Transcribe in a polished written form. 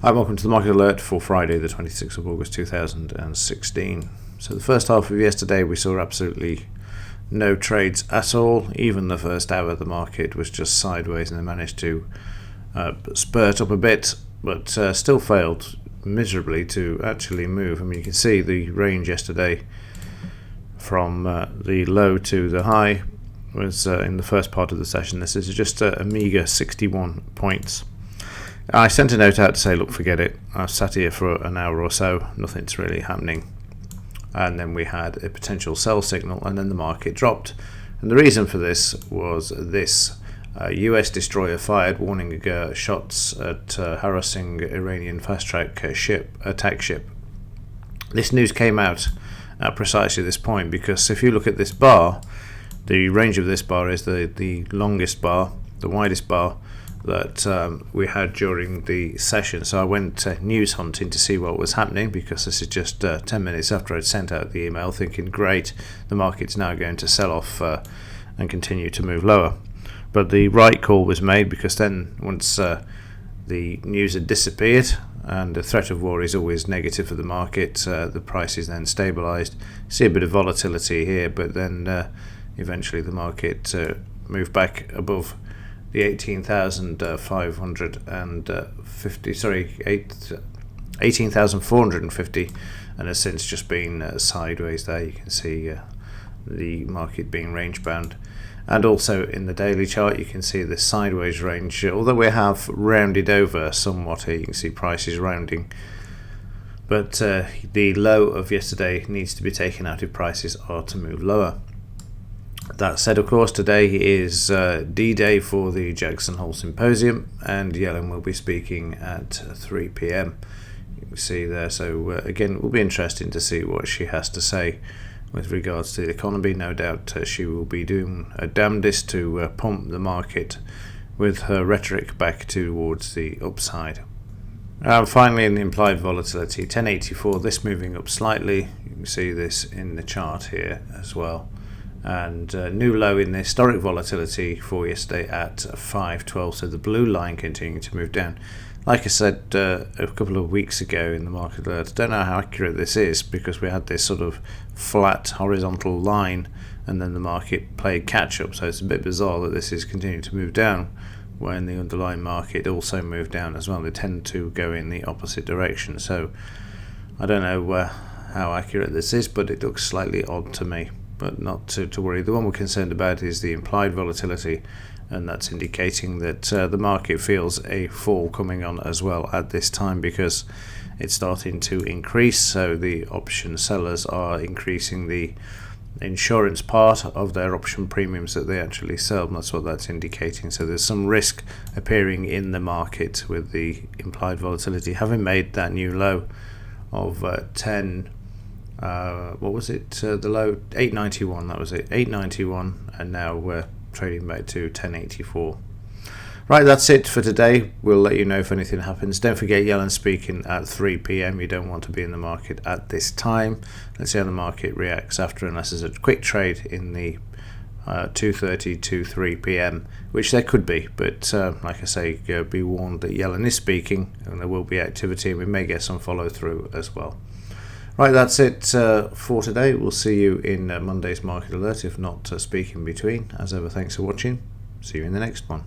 Hi, welcome to the Market Alert for Friday, the 26th of August 2016. So the first half of yesterday we saw absolutely no trades at all. Even the first hour the market was just sideways and they managed to spurt up a bit, but still failed miserably to actually move. I mean, you can see the range yesterday from the low to the high was in the first part of the session. This is just a meager 61 points. I sent a note out to say, look, forget it. I've sat here for an hour or so, nothing's really happening. And then we had a potential sell signal, and then the market dropped. And the reason for this was this US destroyer fired warning shots at harassing Iranian fast-track attack ship. This news came out at precisely this point, because if you look at this bar, the range of this bar is the longest bar, the widest bar that we had during the session. So I went news hunting to see what was happening, because this is just 10 minutes after I'd sent out the email, thinking, great, the market's now going to sell off and continue to move lower. But the right call was made, because then once the news had disappeared, and the threat of war is always negative for the market, the price is then stabilized. See a bit of volatility here, but then eventually the market moved back above the 18,450, and has since just been sideways there. You can see the market being range bound, and also in the daily chart you can see this sideways range, although we have rounded over somewhat here. You can see prices rounding, but the low of yesterday needs to be taken out if prices are to move lower. That said, of course, today is D-Day for the Jackson Hole Symposium, and Yellen will be speaking at 3 p.m. You can see there. So again, it will be interesting to see what she has to say with regards to the economy. No doubt she will be doing her damnedest to pump the market with her rhetoric back towards the upside. Finally, in the implied volatility, 1084, this moving up slightly. You can see this in the chart here as well. And new low in the historic volatility for yesterday at 512, so the blue line continuing to move down. Like I said a couple of weeks ago in the market alert, I don't know how accurate this is, because we had this sort of flat horizontal line and then the market played catch up, so it's a bit bizarre that this is continuing to move down when the underlying market also moved down as well. They tend to go in the opposite direction, so I don't know how accurate this is, but it looks slightly odd to me. But not to worry. The one we're concerned about is the implied volatility, and that's indicating that the market feels a fall coming on as well at this time, because it's starting to increase. So the option sellers are increasing the insurance part of their option premiums that they actually sell, and that's what that's indicating. So there's some risk appearing in the market with the implied volatility having made that new low of 10. What was it? The low 891. That was it, 891, and now we're trading back to 1084. Right, that's it for today. We'll let you know if anything happens. Don't forget Yellen speaking at 3 p.m. You don't want to be in the market at this time. Let's see how the market reacts after, unless there's a quick trade in the 2:30 to 3 p.m, which there could be, but like I say, be warned that Yellen is speaking and there will be activity, and we may get some follow through as well. Right, that's it for today. We'll see you in Monday's Market Alert, if not speak in between. As ever, thanks for watching. See you in the next one.